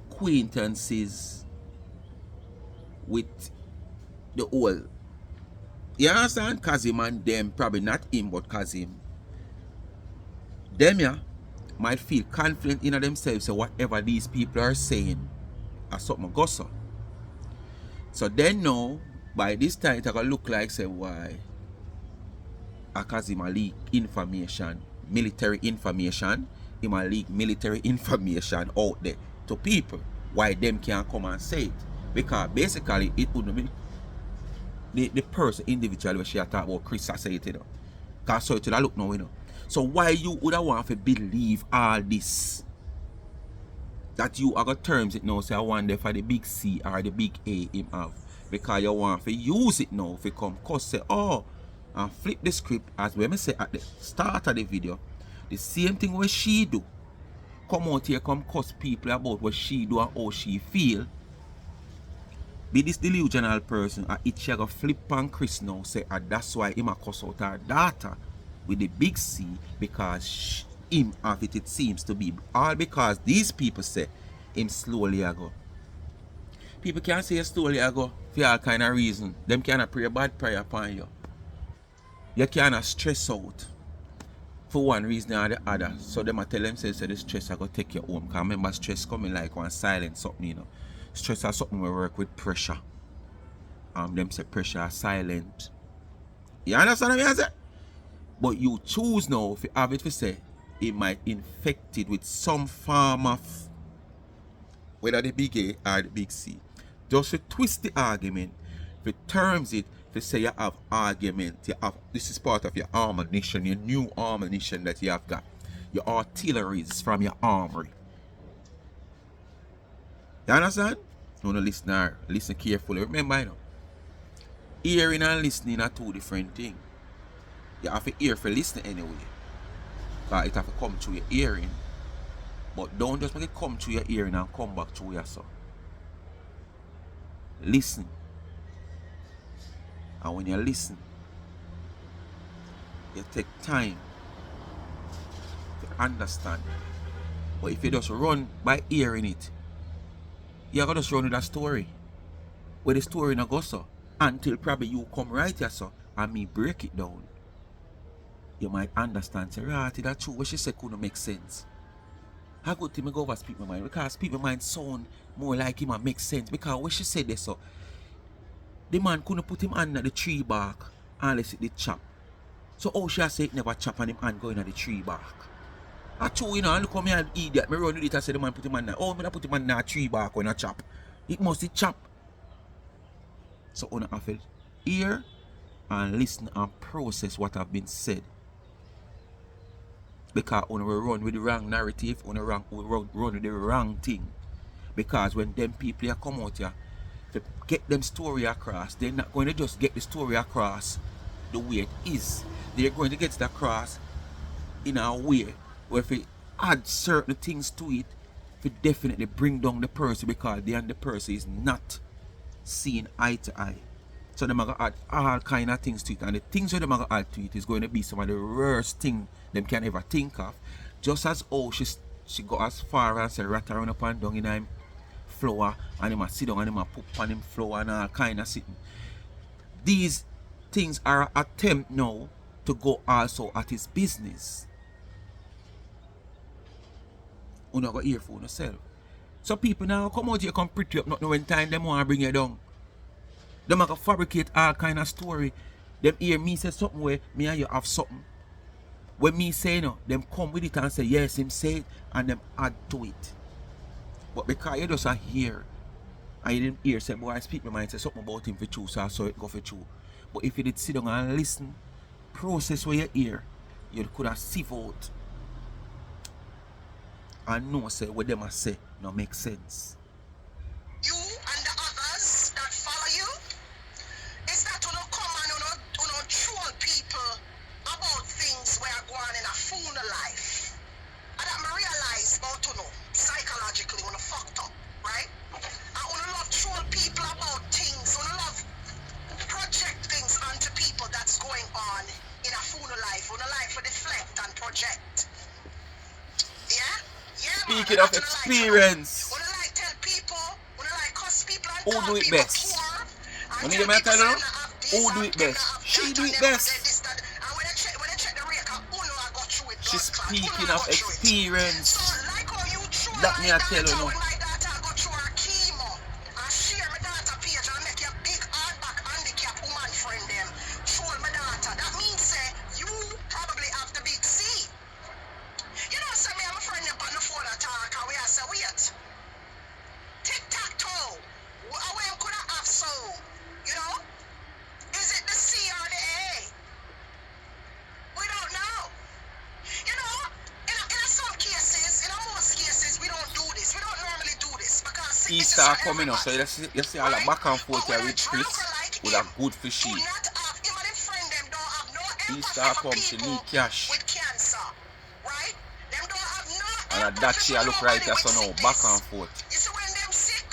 acquaintances with the old, you understand? Kazim and them, probably not him, but Kazim. Them yeah, might feel confident in themselves, so whatever these people are saying are something gossip. So then now, by this time, it's gonna look like say why Kazim a leak information, military information, he might leak military information out there to people. Why them can't come and say it? Because basically it wouldn't be the person individual where she talk about Kris I say it, you know. Because so it look now, you know. So why you would have want to believe all this? That you have got terms it now, say I wonder for the big C or the big A him have. Because you want to use it now if you come cause say, oh, and flip the script as when I say at the start of the video, the same thing what she do. Come out here, come cuss people about what she do and how she feel. Be this delusional person, and it she go flip on Kris now, say that's why him a cuss out her daughter with the big C because him have it seems to be. All because these people say him slowly ago. People can't say slowly ago for all kind of reason. Them cannot pray a bad prayer upon you. You cannot stress out for one reason or the other. So them a tell themselves that the stress I go take you home. Because remember stress coming like one silent something, you know. Stress is something we work with pressure. Them say pressure is silent. You understand what I say? But you choose now if you have it to say it might infect it with some form of whether the big A or the big C. Just to twist the argument, if it terms it to say you have argument, you have this is part of your ammunition, your new ammunition that you have got. Your artilleries from your armory. You understand? No, no, listener, listen carefully. Remember, you know, hearing and listening are two different things. You have to hear for listening anyway. Because it have to come through your hearing. But don't just make it come through your hearing and come back through your soul. Listen. And when you listen, you take time to understand. But if you just run by hearing it, you're going to just run with a story. Where the story not go so. Until probably you come right here so and me break it down. You might understand. Say, right, that's true. What she said couldn't make sense. How good to me go over speak my mind? Because speak my mind sound more like him and make sense. Because what she said there so, the man couldn't put him under the tree bark unless it did chop. So how she say it never chop and him hand going at the tree bark? That's true, you know, and look how me an idiot. Me run with it and say the man put him under. Oh, me not put him under a tree bark when I chop. It must be chop. So you have to hear and listen and process what have been said. Because we run with the wrong narrative, we run with the wrong thing. Because when them people here come out here to get them story across, they're not going to just get the story across the way it is. They're going to get it across in a way where if we add certain things to it, we definitely bring down the person because the person is not seeing eye to eye. So they're going to add all kind of things to it, and the things that they're going to add to it is going to be some of the worst things them can ever think of. Just as she got as far as a rat around up and down in him floor, and him a sit down and him a poop on him floor and all kind of sitting. These things are an attempt now to go also at his business. You not got earphone yourself. So people now come out here come pretty up, not knowing time them want to bring you down. Them are going to fabricate all kind of story. Them hear me say something where me and you have something. When me say no, them come with it and say yes, him say it, and them add to it. But because you just hear, and you didn't hear, say, boy, I speak my mind, say something about him for true, so I saw it go for true. But if you did sit down and listen, process what you hear, you could have sieve out and know say what them say no make sense. You and the others that follow you, is that you don't come and you don't troll people about things where are going in a fool life. speaking of experience, When I like tell people, when I like cuss people and who call do it people best? poor, and When you tell hear me people tell say you, them not have this who do and it them not best? have She that do and it them not get best. this that. And when they check the record, who know I go through it She's blood clot? Who know speaking I of go through it? So experience. like how you troll That my me I tell you daughter no. when my daughter go through her chemo, and share my daughter page and make your big hardback handicap woman friend them troll my daughter. That means say you probably have the big C. You know, say me and my friend up on the phone talk and we are say wait. Tic-tac-toe. How you could have so? You know? Is it the C or the A? We don't know. You know, in some cases, in most cases, we don't do this. We don't normally do this because sickness is Easter for coming up, so everybody. you see all the Right? back and But forth when here a with drunker Kris like with a him good for do she. not have, him and his friend them don't have no Easter empathy for come, she people need cash. with cancer. Right? Them don't have no And that empathy she for look right nobody here, with so now back sickness. and forth. You see when them sick,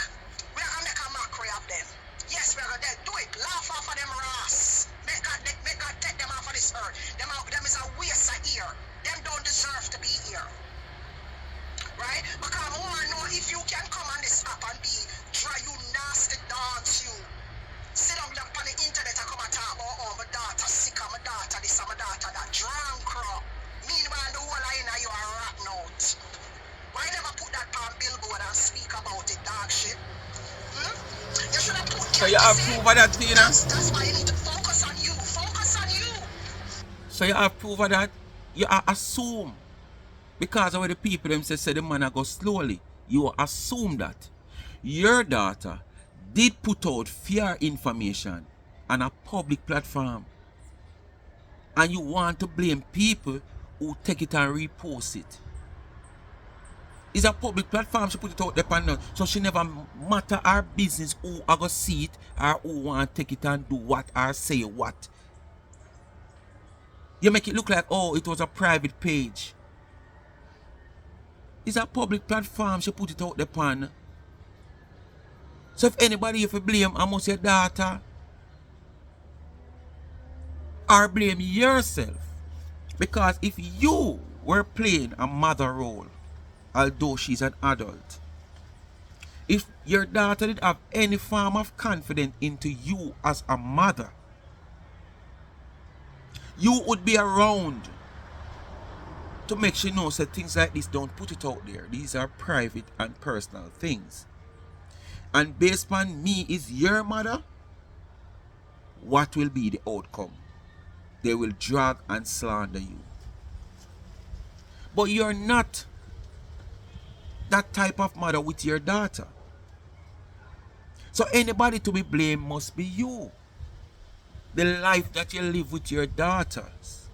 we are gonna make a mockery of them. Yes, we are gonna do it. Laugh off of them ass. Make God take them off of this earth. Them is a waste of ear. Them don't deserve to be here. Right? Because I want to know if you can come on this app and be dry, you nasty dogs, you. Sit down there on the internet and come and talk about, oh, my daughter sick, and my daughter this, and my daughter that. Drunk, crap. Meanwhile, the whole line you are ratting out. Why you never put that on billboard and speak about it, dog shit? Hmm? You should have put So you have proof of that, Tina? That's why you need to focus on you. Focus on you. So you have proof of that? You assume. Because of what the people them say the man go slowly. You assume that. Your daughter did put out fair information on a public platform. And you want to blame people who take it and repost it. It's a public platform, she put it out there panel. So she never matter her business who I go see it or who want to take it and do what or say what. You make it look like, oh, it was a private page. It's a public platform, she put it out there panel. So if anybody if you blame almost your daughter or blame yourself. Because if you were playing a mother role, although she's an adult, if your daughter did have any form of confidence into you as a mother, you would be around to make sure you know that things like this, don't put it out there. These are private and personal things. And based on me is your mother, what will be the outcome? They will drag and slander you. But you're not that type of mother with your daughter. So anybody to be blamed must be you. The life that you live with your daughters.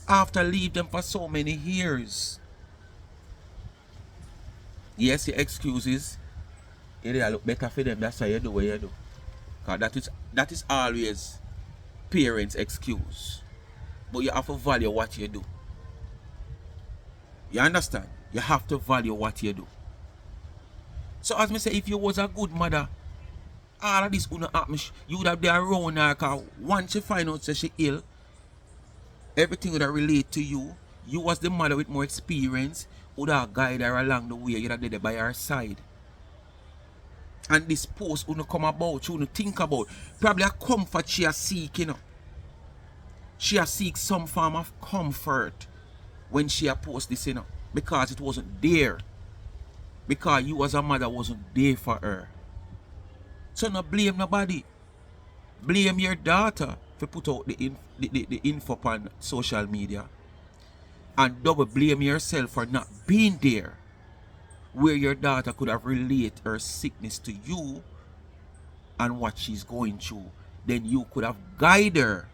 After leave them for so many years. Yes, your excuses. You look better for them. That's why you do what you do. Because that is always parents' excuse. But you have to value what you do. You understand? You have to value what you do. So as me say, if you was a good mother, all of this wouldn't happen. You would have been around her, because once you find out that she ill, everything would have relate to you. You was the mother with more experience, would have guided her along the way. You'd have been there by her side. And this post wouldn't come about, you wouldn't think about. Probably a comfort she has seek, you know. She has seek some form of comfort when she has post this, you know. Because it wasn't there. Because you as a mother wasn't there for her. So no blame nobody. Blame your daughter for put out the info on social media. And double blame yourself for not being there where your daughter could have relayed her sickness to you and what she's going through. Then you could have guided her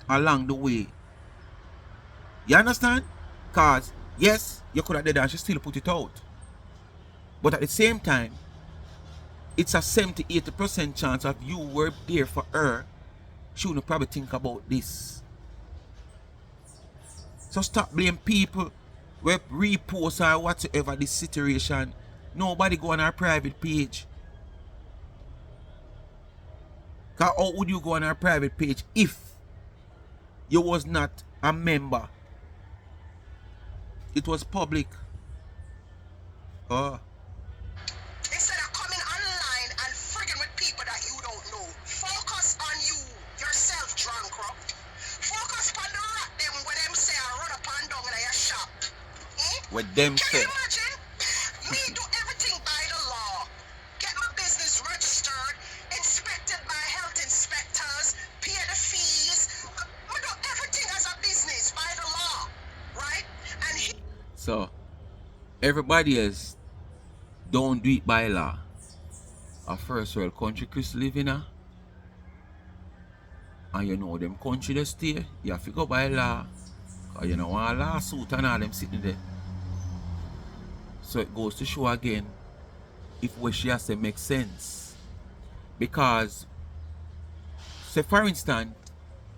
along the way. You understand? Because, yes, you could have did that and she still put it out. But at the same time, it's a 70-80% chance of you were there for her. She wouldn't probably think about this. So stop blaming people where repost or whatever this situation. Nobody go on our private page. Because how would you go on our private page if you was not a member It was public. Oh. Instead of coming online and frigging with people that you don't know, focus on you, yourself, drunk, bro. Focus on the rat them where them say I run up and down in your shop. What them Can say? you imagine? Me do everything by the law. Get my business registered, inspected by health inspectors, pay the fees. I do everything as a business by the law, right? And So everybody else don't do it by law. A first world country Kris live in a, and you know them country they stay, you have to go by law. Cause you know want a lawsuit and all them sitting there. So it goes to show again if what she has to make sense. Because say for instance,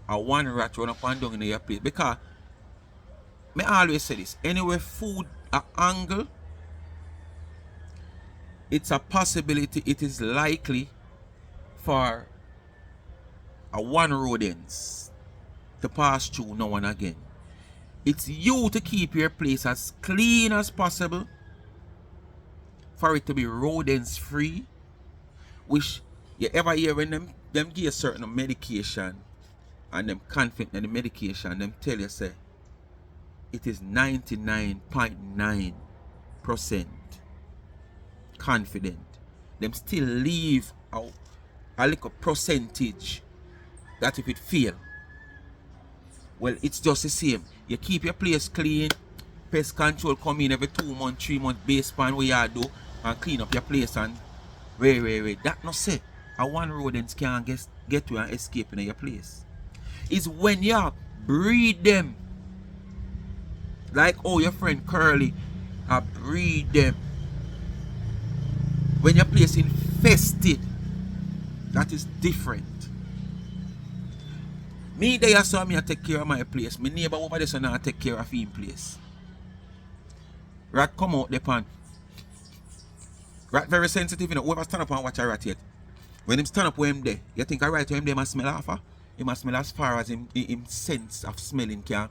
a one rat run up and down in your place. Because me always say this, anywhere food a angle, it's a possibility, it is likely for a one rodents to pass through now and again. It's you to keep your place as clean as possible for it to be rodents free. Which you ever hear when them give a certain medication and them confident in the medication, them tell you say it is 99.9% confident. Them still leave out a little percentage that if it fail, well, it's just the same. You keep your place clean, pest control come in every 2 months, 3 months based on what you do and clean up your place and wait. That no say a one rodents can't get to and escape in your place. It's when you breed them. Like oh your friend Curly breed them. When your place infested, that is different. Me there saw me I take care of my place. My neighbor over there so now I take care of his place. Rat come out the pan. Rat very sensitive, you know. Whoever stand up and watch a rat yet. When him stand up with him there, you think a rat to him there must smell off? He must smell as far as him sense of smelling can.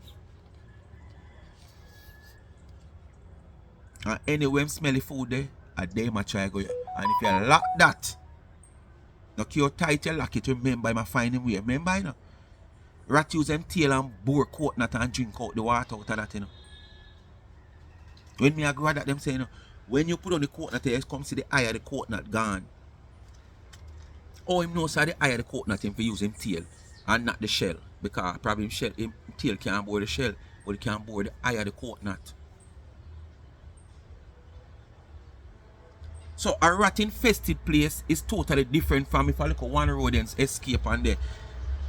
And anyway him smelly food there, a day must try go. And if you lock that, now keep you tight, you lock it, remember him find him way. Remember, you know. Rat use them tail and bore coconut and drink out the water out of that, you know. When me agree that them say, you know, when you put on the coconut, you come see the eye of the coconut gone. Oh, him knows how the eye of the coconut him for use him tail and not the shell. Because probably him tail can't bore the shell, but he can't bore the eye of the coconut. So a rat infested place is totally different from if I look at one rodents escape on there.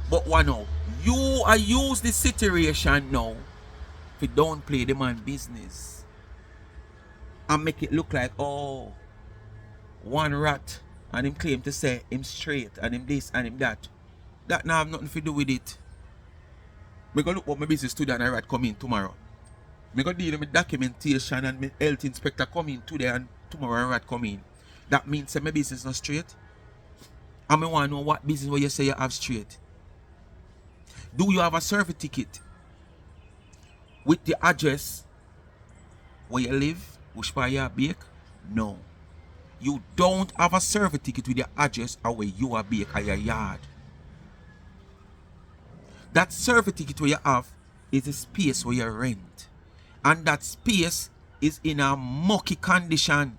But one now, you are use the situation now if you don't play the man business and make it look like oh one rat and him claim to say him straight and him this and him that. That now have nothing to do with it. Me go look what my business today and a rat come in tomorrow. Me go deal with documentation and my health inspector come in today and tomorrow a rat come in. That means say my business not straight. And me want to know what business where you say you have straight. Do you have a survey ticket with the address where you live, which part you bake? No. You don't have a survey ticket with the address or where you are bake or your yard. That survey ticket where you have is a space where you rent. And that space is in a mucky condition.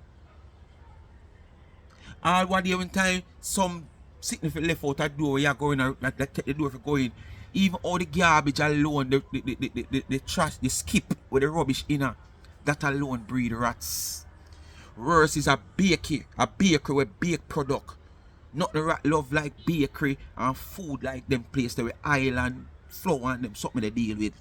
All one day one time some sitting for left out that door where you're going like take the door for going. Even all the garbage alone, the trash, the skip with the rubbish in her, that alone breed rats. Worse is a bakery with bake product. Not the rat love like bakery and food like them place there with island, flour and them something they deal with.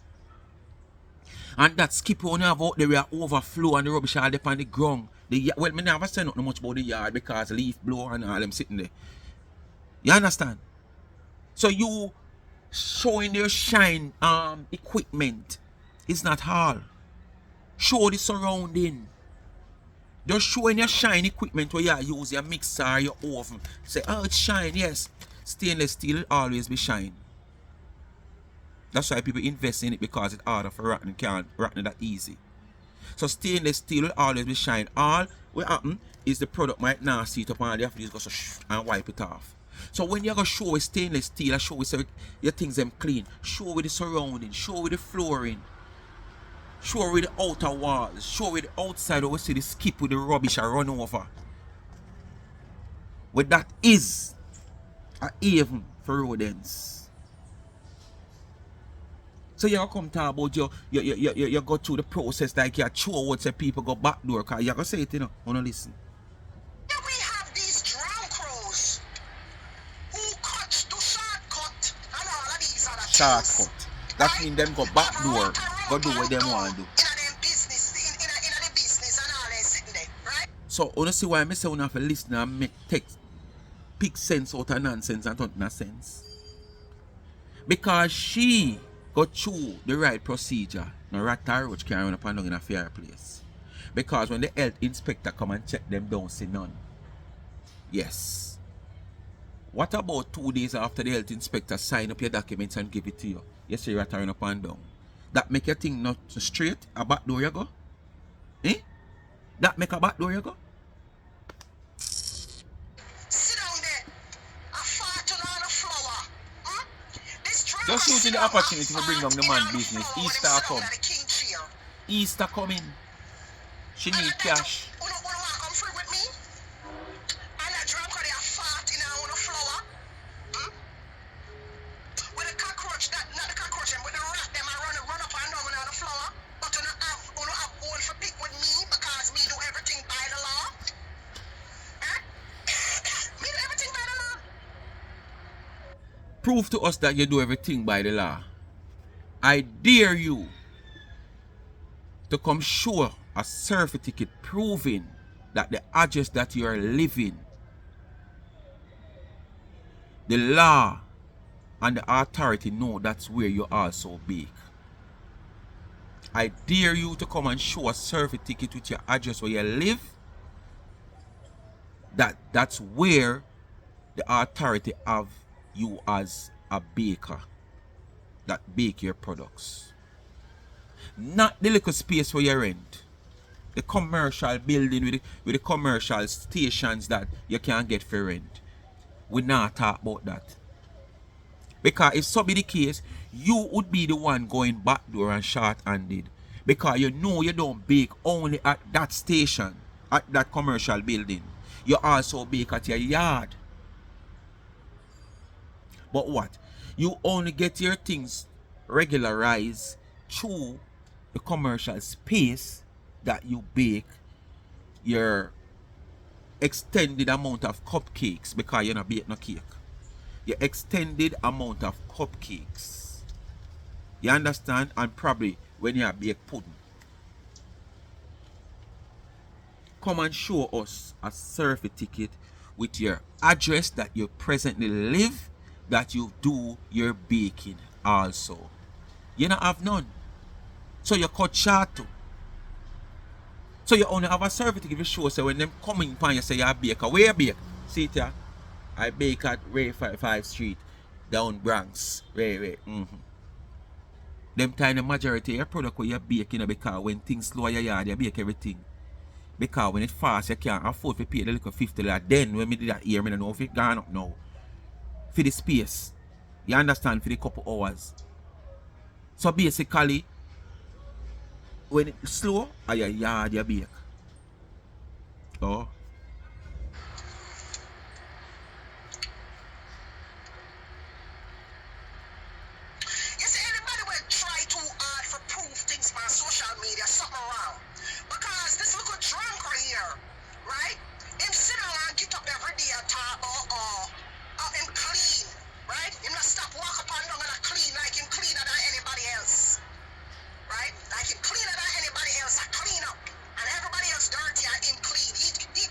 And that skip on have out there will overflow and the rubbish all up on the ground. Well, me never say nothing much about the yard because leaf blower and all them sitting there. You understand? So you showing your shine equipment is not hard. Show the surrounding. Just showing your shine equipment where you use your mixer, your oven. Say, oh, it's shine, yes. Stainless steel will always be shine. That's why people invest in it because it's harder for rotten. Can't rotten that easy. So stainless steel will always be shine. All what happen is the product might not see it up and you have to just go so and wipe it off. So when you go show with stainless steel, I show with your things them clean. Show with the surrounding, show with the flooring, show with the outer walls, show with the outside where we see the skip with the rubbish and run over. Where that is a haven for rodents. So you come talk about you go through the process like you show what say people go back door because you go say it, you know, wanna listen. Then we have these drunk crows who cut, do shortcut, and all of these other things. Shortcut. That Right? means them go back Have a door, route go do what them go want to do. In a them business, in a the business and all they sitting there, right? So you see why I say you have to listen and make text pick sense out of nonsense and don't no sense. Because she got through the right procedure. No rat or roach can run up and down in a fireplace. Because when the health inspector come and check them down, see none. Yes. What about 2 days after the health inspector sign up your documents and give it to you? You say rat run up and down. That make your thing not straight? A back door you go? Eh? That make a back door you go? Sit down there. A fart on a flower. Hmm? This driver Just using sit the down opportunity and to bring down the fart man in a business. flower when Easter him sit come. down at the king chair. Easter coming. She need cash. Wanna come free with me? And that drunk or they a fart in a flower. Hmm? With a cockroach, not the cockroach, but the rat them I run up and down on the flower. But you don't have one for pick with me because me do everything by the law. Huh? Me do everything by the law. Prove to us that you do everything by the law. I dare you to come show a certificate proving that the address that you are living, the law and the authority know that's where you also bake. I dare you to come and show a certificate with your address where you live, that's where the authority have you as a baker that bake your products. Not the little space where you rent. The commercial building with the commercial stations that you can get for rent. We not talk about that. Because if so be the case, you would be the one going back door and short-handed. Because you know you don't bake only at that station, at that commercial building. You also bake at your yard. But what? You only get your things regularized through the commercial space that you bake your extended amount of cupcakes, because you don't bake no cake. Your extended amount of cupcakes. You understand? And probably when you bake pudding. Come and show us a certificate with your address that you presently live, that you do your baking also. You don't have none. So you cut short too. So you only have a certificate if you show, so when them coming upon you say you're a baker. Where you bake? See it here? I bake at Ray 55 Street, down Bronx. Ray. Them time the majority of your product where you bake, you know, because when things slow your yard, you bake everything. Because when it's fast, you can't afford to pay the little $50. Then when we did that here, I don't know if it gone up now. For the space. You understand? For the couple hours. So basically, when it's slow, at your yard you bake. Oh. You see, anybody will try too hard for proof things on social media, something wrong. Because this little drunk right here, right? Him sit down and get up every day and talk about him clean, right? Him not stop walk up and down and clean like him cleaner than anybody else. Right? Like him cleaner than anybody else, I clean up. And everybody else dirty and him clean. He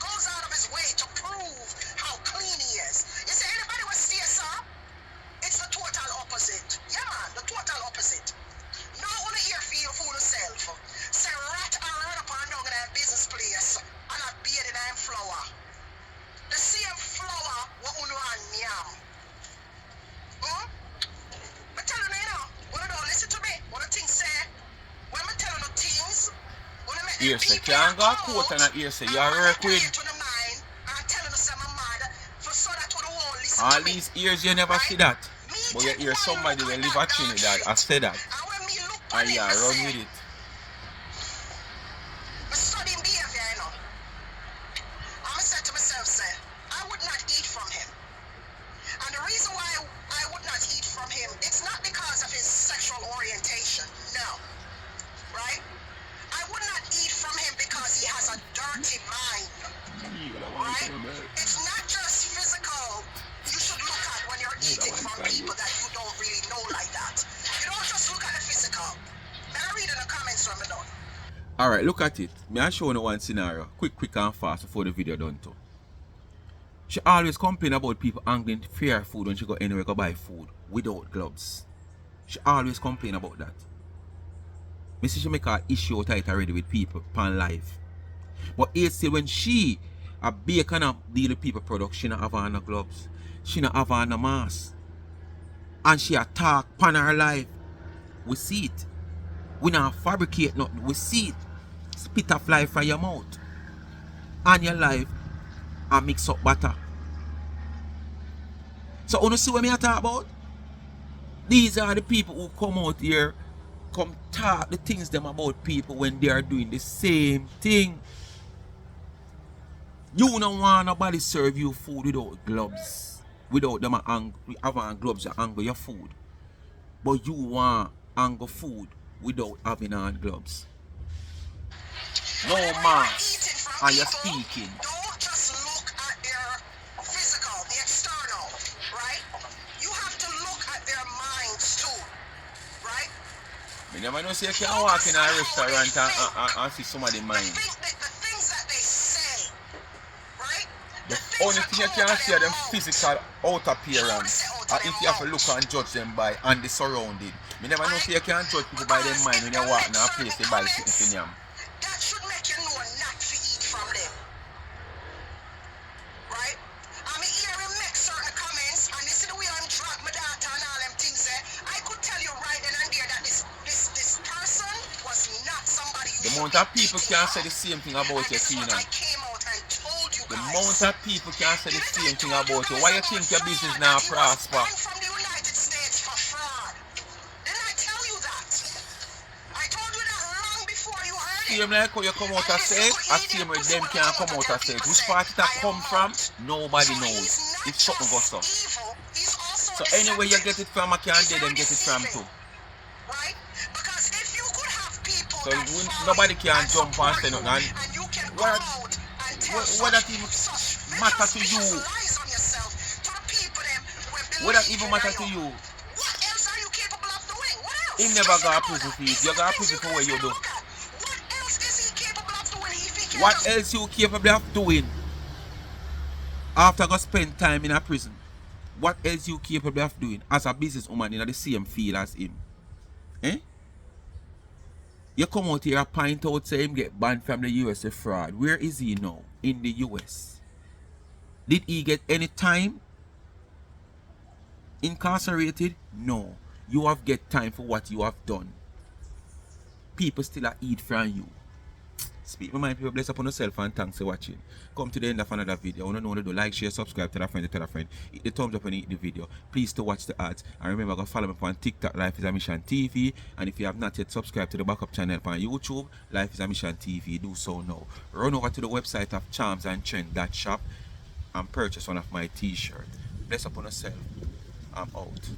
Here say, can't go court and here say, you work with. All these years you never see that. But you hear somebody will live at Trinidad I say that. And you run with it. Studying behavior, you know. I said to myself, say, I would not eat from him. And the reason why I would not eat from him, it's not because of his sexual orientation. No. Right? I would not eat from him because he has a dirty mind. Right? It's not just physical. You should look at when you're eating from people that you don't really know like that. You don't just look at the physical. Better read in the comments when we're done. Alright, look at it. Me I show you one scenario. Quick and fast before the video done too. She always complain about people angling for her food when she go anywhere go buy food without gloves. She always complain about that. Me see she make her issue tight already with people pan life. But it's still when she a bake and a deal with people product, she not have on no gloves. She not have on no mask. And she attack pan her life. We see it. We not fabricate nothing. We see it. Spit a fly from your mouth. And your life and mix up butter. So you see what me talk about? These are the people who come out here, come talk the things them about people when they are doing the same thing. You don't want nobody serve you food without gloves. Without them having gloves to angle your food. But you want angle food without having on gloves. No mask. And you're speaking. Don't just look at their physical, the external, right? You have to look at their minds too, right? You never know say you can walk in a restaurant and see somebody's mind. The things that they say, right? The only thing you can see are them physical out appearance. Or if you have to look and judge them by and the surrounding. You never know say you can judge people by their mind when you walk in a place they buy something from them. That should make you know not to eat from them. Right? I'm hearing make certain comments and this is the way I'm drag my data and all them things there. I could tell you right then and there that this person was not somebody you The amount of people can say the same thing about you, Tina. I came out and told you The guys. amount of people can say the same thing about you. Why you think your business now prosper? I'm from the United States for fraud. Didn't I tell you that? I told you that long before you heard it. Same like how you come out and say it, I same with them can come out and say it. Which part it come from, nobody knows. It's something goes up. So anyway you get it from, I can't let them get it from too. Right? Because if you could have people So that nobody can jump and say nothing. And and you can what- come out and tell what that even such matter to you? lies on yourself to the people them when What that believe even in matter you. to you? What else are you capable of doing? What else? He never Just got know prison that. for it. These You are got the prison things for what you guys do. can look at. What else is he capable of doing if he can What just else you capable of doing after go spend time in a prison? What else you capable of doing as a businesswoman in the same field as him? Eh? You come out here and point out say him get banned from the USA fraud. Where is he now? In the US. Did he get any time incarcerated? No. You have get time for what you have done. People still are eat from you. Speak my mind, people. Bless upon yourself and thanks for watching. Come to the end of another video. I want to know what to do. Like, share, subscribe, tell a friend, tell a friend. Hit the thumbs up and hit the video. Please to watch the ads. And remember, go follow me on TikTok, Life is a Mission TV. And if you have not yet subscribed to the backup channel on YouTube, Life is a Mission TV, do so now. Run over to the website of charmsandtrend.shop and purchase one of my t-shirts. Bless upon yourself. I'm out.